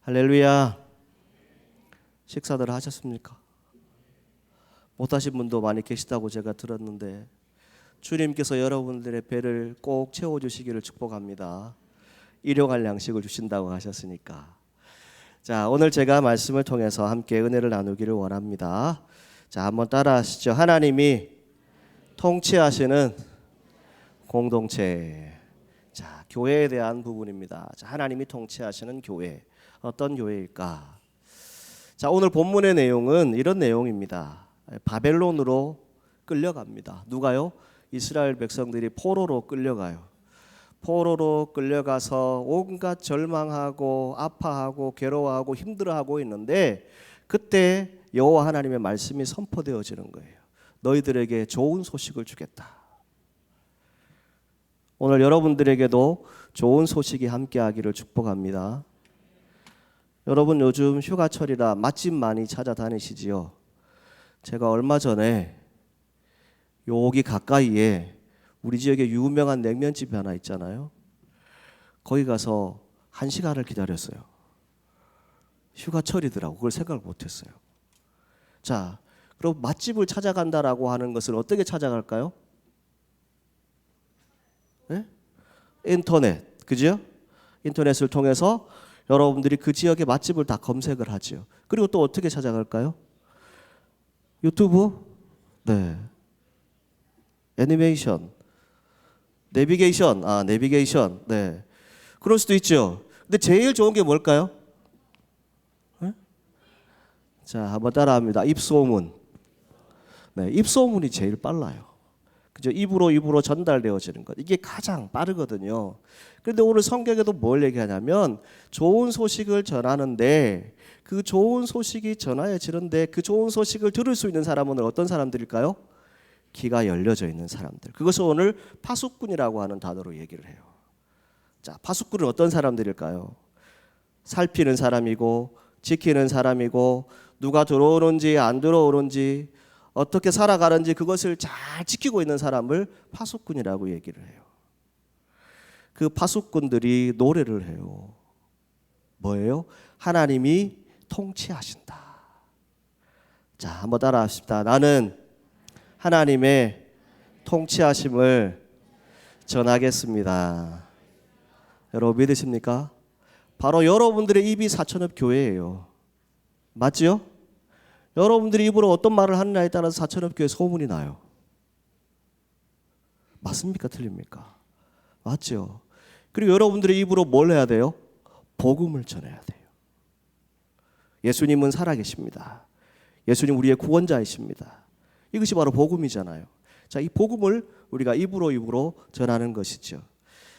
할렐루야. 식사들 하셨습니까? 못하신 분도 많이 계시다고 제가 들었는데 주님께서 여러분들의 배를 꼭 채워주시기를 축복합니다. 일용할 양식을 주신다고 하셨으니까. 자, 오늘 제가 말씀을 통해서 함께 은혜를 나누기를 원합니다. 자, 한번 따라 하시죠. 하나님이 통치하시는 공동체. 자, 교회에 대한 부분입니다. 자, 하나님이 통치하시는 교회. 어떤 교회일까? 자, 오늘 본문의 내용은 이런 내용입니다. 바벨론으로 끌려갑니다. 누가요? 이스라엘 백성들이 포로로 끌려가요. 포로로 끌려가서 온갖 절망하고 아파하고 괴로워하고 힘들어하고 있는데 그때 여호와 하나님의 말씀이 선포되어지는 거예요. 너희들에게 좋은 소식을 주겠다. 오늘 여러분들에게도 좋은 소식이 함께하기를 축복합니다. 여러분 요즘 휴가철이라 맛집 많이 찾아다니시지요? 제가 얼마 전에 여기 가까이에 우리 지역에 유명한 냉면집이 하나 있잖아요. 거기 가서 1시간을 기다렸어요. 휴가철이더라고. 그걸 생각을 못했어요. 자, 그럼 맛집을 찾아간다라고 하는 것을 어떻게 찾아갈까요? 네? 인터넷, 그죠? 인터넷을 통해서 여러분들이 그 지역의 맛집을 다 검색을 하죠. 그리고 또 어떻게 찾아갈까요? 유튜브? 네. 애니메이션. 내비게이션. 내비게이션. 네. 그럴 수도 있죠. 근데 제일 좋은 게 뭘까요? 네? 자, 한번 따라합니다. 입소문. 네, 입소문이 제일 빨라요. 그죠? 입으로 전달되어지는 것. 이게 가장 빠르거든요. 그런데 오늘 성경에도 뭘 얘기하냐면 좋은 소식을 전하는데 그 좋은 소식이 전해지는데 그 좋은 소식을 들을 수 있는 사람은 어떤 사람들일까요? 귀가 열려져 있는 사람들. 그것을 오늘 파수꾼이라고 하는 단어로 얘기를 해요. 자, 파수꾼은 어떤 사람들일까요? 살피는 사람이고 지키는 사람이고 누가 들어오는지 안 들어오는지 어떻게 살아가는지 그것을 잘 지키고 있는 사람을 파수꾼이라고 얘기를 해요. 그 파수꾼들이 노래를 해요. 뭐예요? 하나님이 통치하신다. 자, 한번 따라 합시다. 나는 하나님의 통치하심을 전하겠습니다. 여러분 믿으십니까? 바로 여러분들의 입이 사천읍 교회예요. 맞지요? 여러분들이 입으로 어떤 말을 하느냐에 따라서 사천읍 교회 소문이 나요. 맞습니까? 틀립니까? 맞죠? 그리고 여러분들의 입으로 뭘 해야 돼요? 복음을 전해야 돼요. 예수님은 살아계십니다. 예수님 우리의 구원자이십니다. 이것이 바로 복음이잖아요. 자, 이 복음을 우리가 입으로 전하는 것이죠.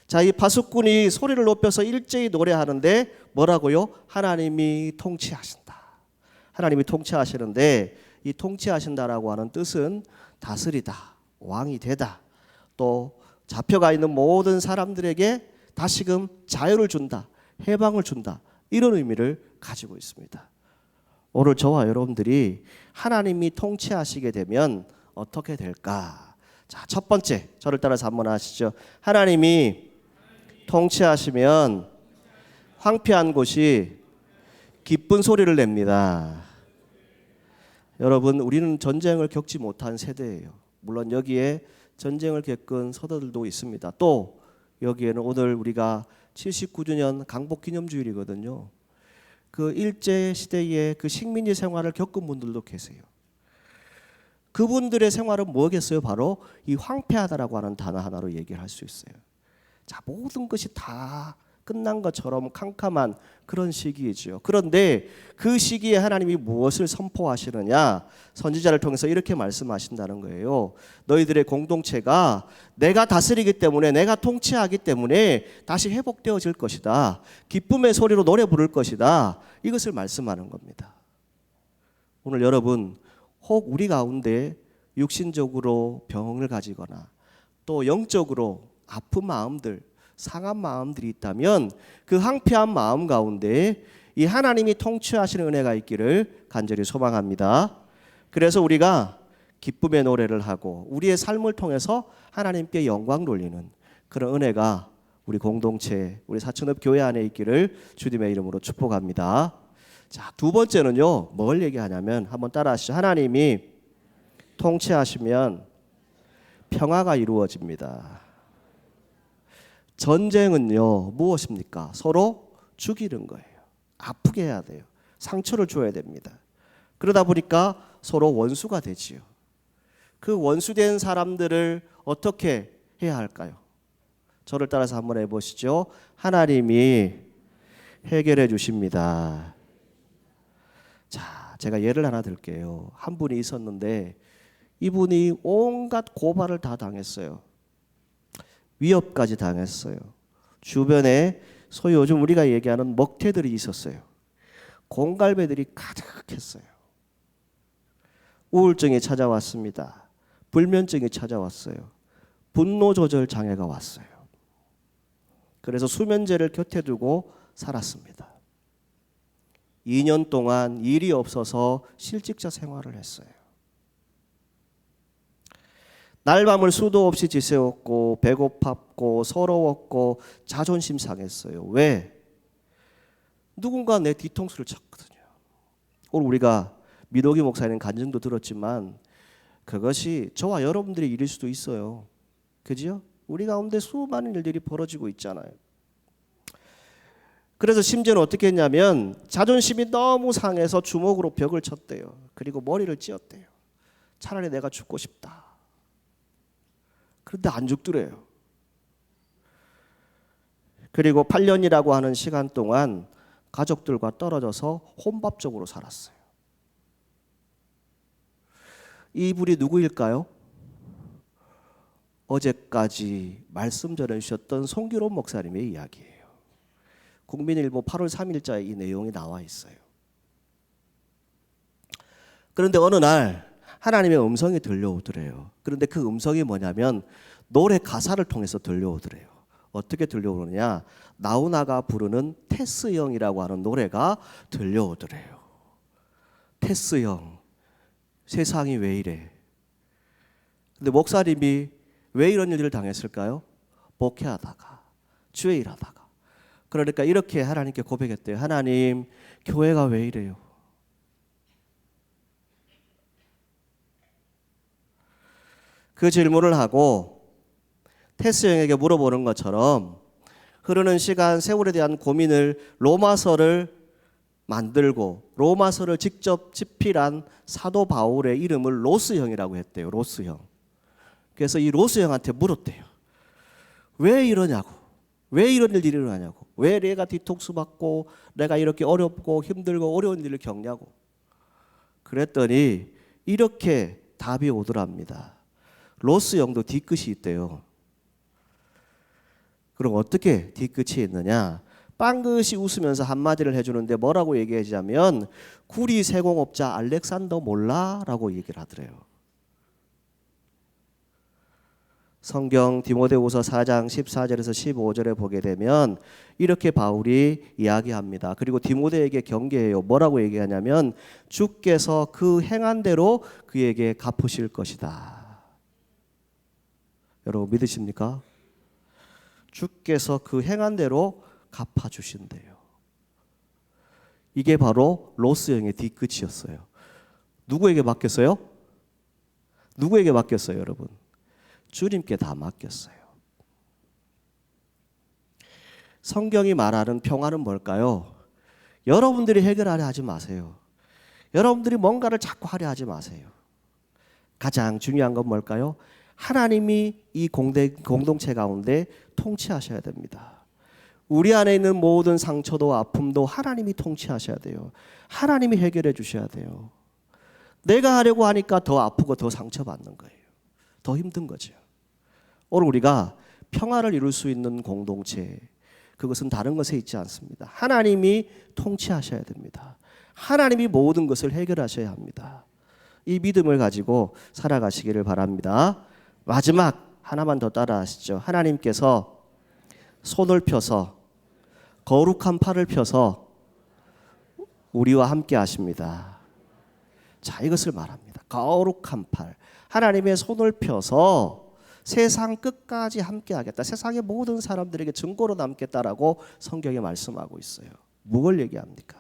자, 이 파수꾼이 소리를 높여서 일제히 노래하는데 뭐라고요? 하나님이 통치하신다. 하나님이 통치하시는데 이 통치하신다라고 하는 뜻은 다스리다, 왕이 되다, 또 잡혀가 있는 모든 사람들에게 다시금 자유를 준다, 해방을 준다, 이런 의미를 가지고 있습니다. 오늘 저와 여러분들이 하나님이 통치하시게 되면 어떻게 될까? 자, 첫 번째 저를 따라서 한번 하시죠. 하나님이 통치하시면 황폐한 곳이 기쁜 소리를 냅니다. 여러분, 우리는 전쟁을 겪지 못한 세대예요. 물론 여기에 전쟁을 겪은 서도들도 있습니다. 또 여기에는 오늘 우리가 79주년 강복기념주일이거든요. 그 일제 시대의 그 식민지 생활을 겪은 분들도 계세요. 그분들의 생활은 뭐겠어요? 바로 이 황폐하다라고 하는 단어 하나로 얘기를 할 수 있어요. 자, 모든 것이 다 끝난 것처럼 캄캄한 그런 시기이죠. 그런데 그 시기에 하나님이 무엇을 선포하시느냐? 선지자를 통해서 이렇게 말씀하신다는 거예요. 너희들의 공동체가 내가 다스리기 때문에, 내가 통치하기 때문에 다시 회복되어질 것이다. 기쁨의 소리로 노래 부를 것이다. 이것을 말씀하는 겁니다. 오늘 여러분, 혹 우리 가운데 육신적으로 병을 가지거나 또 영적으로 아픈 마음들, 상한 마음들이 있다면 그 황폐한 마음 가운데 이 하나님이 통치하시는 은혜가 있기를 간절히 소망합니다. 그래서 우리가 기쁨의 노래를 하고 우리의 삶을 통해서 하나님께 영광 돌리는 그런 은혜가 우리 공동체, 우리 사천읍 교회 안에 있기를 주님의 이름으로 축복합니다. 자, 두 번째는요, 뭘 얘기하냐면 한번 따라하시죠. 하나님이 통치하시면 평화가 이루어집니다. 전쟁은요, 무엇입니까? 서로 죽이는 거예요. 아프게 해야 돼요. 상처를 줘야 됩니다. 그러다 보니까 서로 원수가 되지요. 그 원수된 사람들을 어떻게 해야 할까요? 저를 따라서 한번 해보시죠. 하나님이 해결해 주십니다. 자, 제가 예를 하나 들게요. 한 분이 있었는데 이분이 온갖 고발을 다 당했어요. 위협까지 당했어요. 주변에 소위 요즘 우리가 얘기하는 먹태들이 있었어요. 공갈배들이 가득했어요. 우울증이 찾아왔습니다. 불면증이 찾아왔어요. 분노 조절 장애가 왔어요. 그래서 수면제를 곁에 두고 살았습니다. 2년 동안 일이 없어서 실직자 생활을 했어요. 날밤을 수도 없이 지새웠고 배고팠고 서러웠고 자존심 상했어요. 왜? 누군가 내 뒤통수를 쳤거든요. 오늘 우리가 민호기 목사님 간증도 들었지만 그것이 저와 여러분들의 일일 수도 있어요. 그죠? 우리 가운데 수많은 일들이 벌어지고 있잖아요. 그래서 심지어는 어떻게 했냐면 자존심이 너무 상해서 주먹으로 벽을 쳤대요. 그리고 머리를 찧었대요. 차라리 내가 죽고 싶다. 그런데 안 죽더래요. 그리고 8년이라고 하는 시간 동안 가족들과 떨어져서 혼밥족으로 살았어요. 이분이 누구일까요? 어제까지 말씀 전해주셨던 송기론 목사님의 이야기예요. 국민일보 8월 3일자에 이 내용이 나와 있어요. 그런데 어느 날 하나님의 음성이 들려오더래요. 그런데 그 음성이 뭐냐면 노래 가사를 통해서 들려오더래요. 어떻게 들려오느냐? 나훈아가 부르는 테스형이라고 하는 노래가 들려오더래요. 테스형, 세상이 왜 이래? 근데 목사님이 왜 이런 일을 당했을까요? 목회하다가, 주의 일하다가. 그러니까 이렇게 하나님께 고백했대요. 하나님, 교회가 왜 이래요? 그 질문을 하고 테스 형에게 물어보는 것처럼 흐르는 시간, 세월에 대한 고민을 로마서를 만들고 로마서를 직접 집필한 사도 바울의 이름을 로스형이라고 했대요. 로스형. 그래서 이 로스형한테 물었대요. 왜 이러냐고. 왜 이런 일이 일어나냐고. 왜 내가 뒤통수 맞고 내가 이렇게 어렵고 힘들고 어려운 일을 겪냐고. 그랬더니 이렇게 답이 오더랍니다. 로스형도 뒤끝이 있대요. 그럼 어떻게 뒤끝이 있느냐? 빵긋이 웃으면서 한마디를 해주는데 뭐라고 얘기하자면 구리 세공업자 알렉산더 몰라? 라고 얘기를 하더래요. 성경 디모데후서 4장 14절에서 15절에 보게 되면 이렇게 바울이 이야기합니다. 그리고 디모데에게 경계해요. 뭐라고 얘기하냐면 주께서 그 행한 대로 그에게 갚으실 것이다. 여러분 믿으십니까? 주께서 그 행한 대로 갚아주신대요. 이게 바로 로스형의 뒤끝이었어요. 누구에게 맡겼어요? 누구에게 맡겼어요, 여러분? 주님께 다 맡겼어요. 성경이 말하는 평화는 뭘까요? 여러분들이 해결하려 하지 마세요. 여러분들이 뭔가를 자꾸 하려 하지 마세요. 가장 중요한 건 뭘까요? 하나님이 이 공동체 가운데 통치하셔야 됩니다. 우리 안에 있는 모든 상처도 아픔도 하나님이 통치하셔야 돼요. 하나님이 해결해 주셔야 돼요. 내가 하려고 하니까 더 아프고 더 상처받는 거예요. 더 힘든 거죠. 오늘 우리가 평화를 이룰 수 있는 공동체, 그것은 다른 것에 있지 않습니다. 하나님이 통치하셔야 됩니다. 하나님이 모든 것을 해결하셔야 합니다. 이 믿음을 가지고 살아가시기를 바랍니다. 마지막 하나만 더 따라하시죠. 하나님께서 손을 펴서 거룩한 팔을 펴서 우리와 함께 하십니다. 자, 이것을 말합니다. 거룩한 팔. 하나님의 손을 펴서 세상 끝까지 함께하겠다. 세상의 모든 사람들에게 증거로 남겠다라고 성경에 말씀하고 있어요. 무엇을 얘기합니까?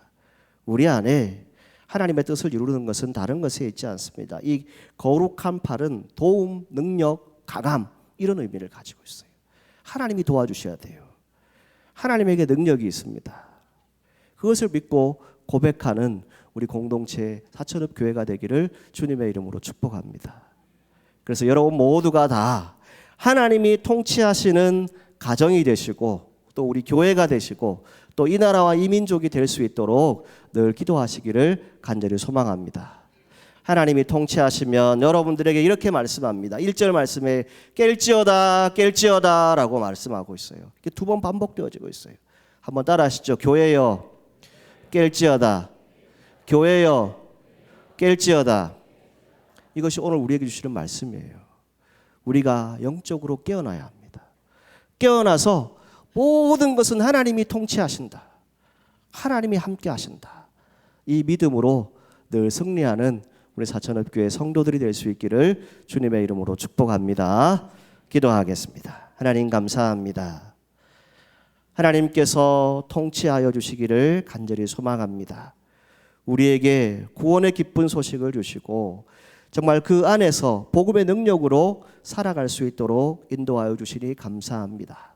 우리 안에 하나님의 뜻을 이루는 것은 다른 것에 있지 않습니다. 이 거룩한 팔은 도움, 능력, 강함 이런 의미를 가지고 있어요. 하나님이 도와주셔야 돼요. 하나님에게 능력이 있습니다. 그것을 믿고 고백하는 우리 공동체 사천읍 교회가 되기를 주님의 이름으로 축복합니다. 그래서 여러분 모두가 다 하나님이 통치하시는 가정이 되시고 또 우리 교회가 되시고 또 이 나라와 이 민족이 될 수 있도록 늘 기도하시기를 간절히 소망합니다. 하나님이 통치하시면 여러분들에게 이렇게 말씀합니다. 1절 말씀에 깰지어다 깰지어다 라고 말씀하고 있어요. 이게 2번 반복되어지고 있어요. 한번 따라 하시죠. 교회여 깰지어다, 교회여 깰지어다. 이것이 오늘 우리에게 주시는 말씀이에요. 우리가 영적으로 깨어나야 합니다. 깨어나서 모든 것은 하나님이 통치하신다. 하나님이 함께 하신다. 이 믿음으로 늘 승리하는 우리 사천읍교회 성도들이 될 수 있기를 주님의 이름으로 축복합니다. 기도하겠습니다. 하나님 감사합니다. 하나님께서 통치하여 주시기를 간절히 소망합니다. 우리에게 구원의 기쁜 소식을 주시고 정말 그 안에서 복음의 능력으로 살아갈 수 있도록 인도하여 주시니 감사합니다.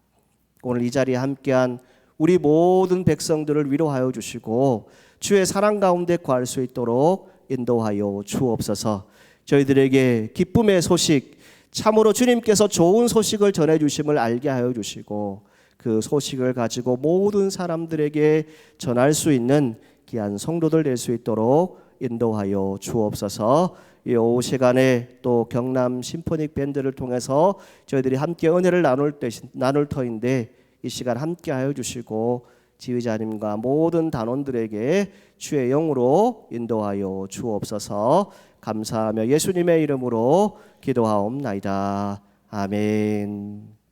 오늘 이 자리에 함께한 우리 모든 백성들을 위로하여 주시고 주의 사랑 가운데 거할 수 있도록 인도하여 주옵소서. 저희들에게 기쁨의 소식, 참으로 주님께서 좋은 소식을 전해주심을 알게 하여 주시고 그 소식을 가지고 모든 사람들에게 전할 수 있는 귀한 성도들 될 수 있도록 인도하여 주옵소서. 이 오후 시간에 또 경남 심포닉 밴드를 통해서 저희들이 함께 은혜를 나눌 터인데 이 시간 함께 하여 주시고 지휘자님과 모든 단원들에게 주의 영으로 인도하여 주옵소서. 감사하며 예수님의 이름으로 기도하옵나이다. 아멘.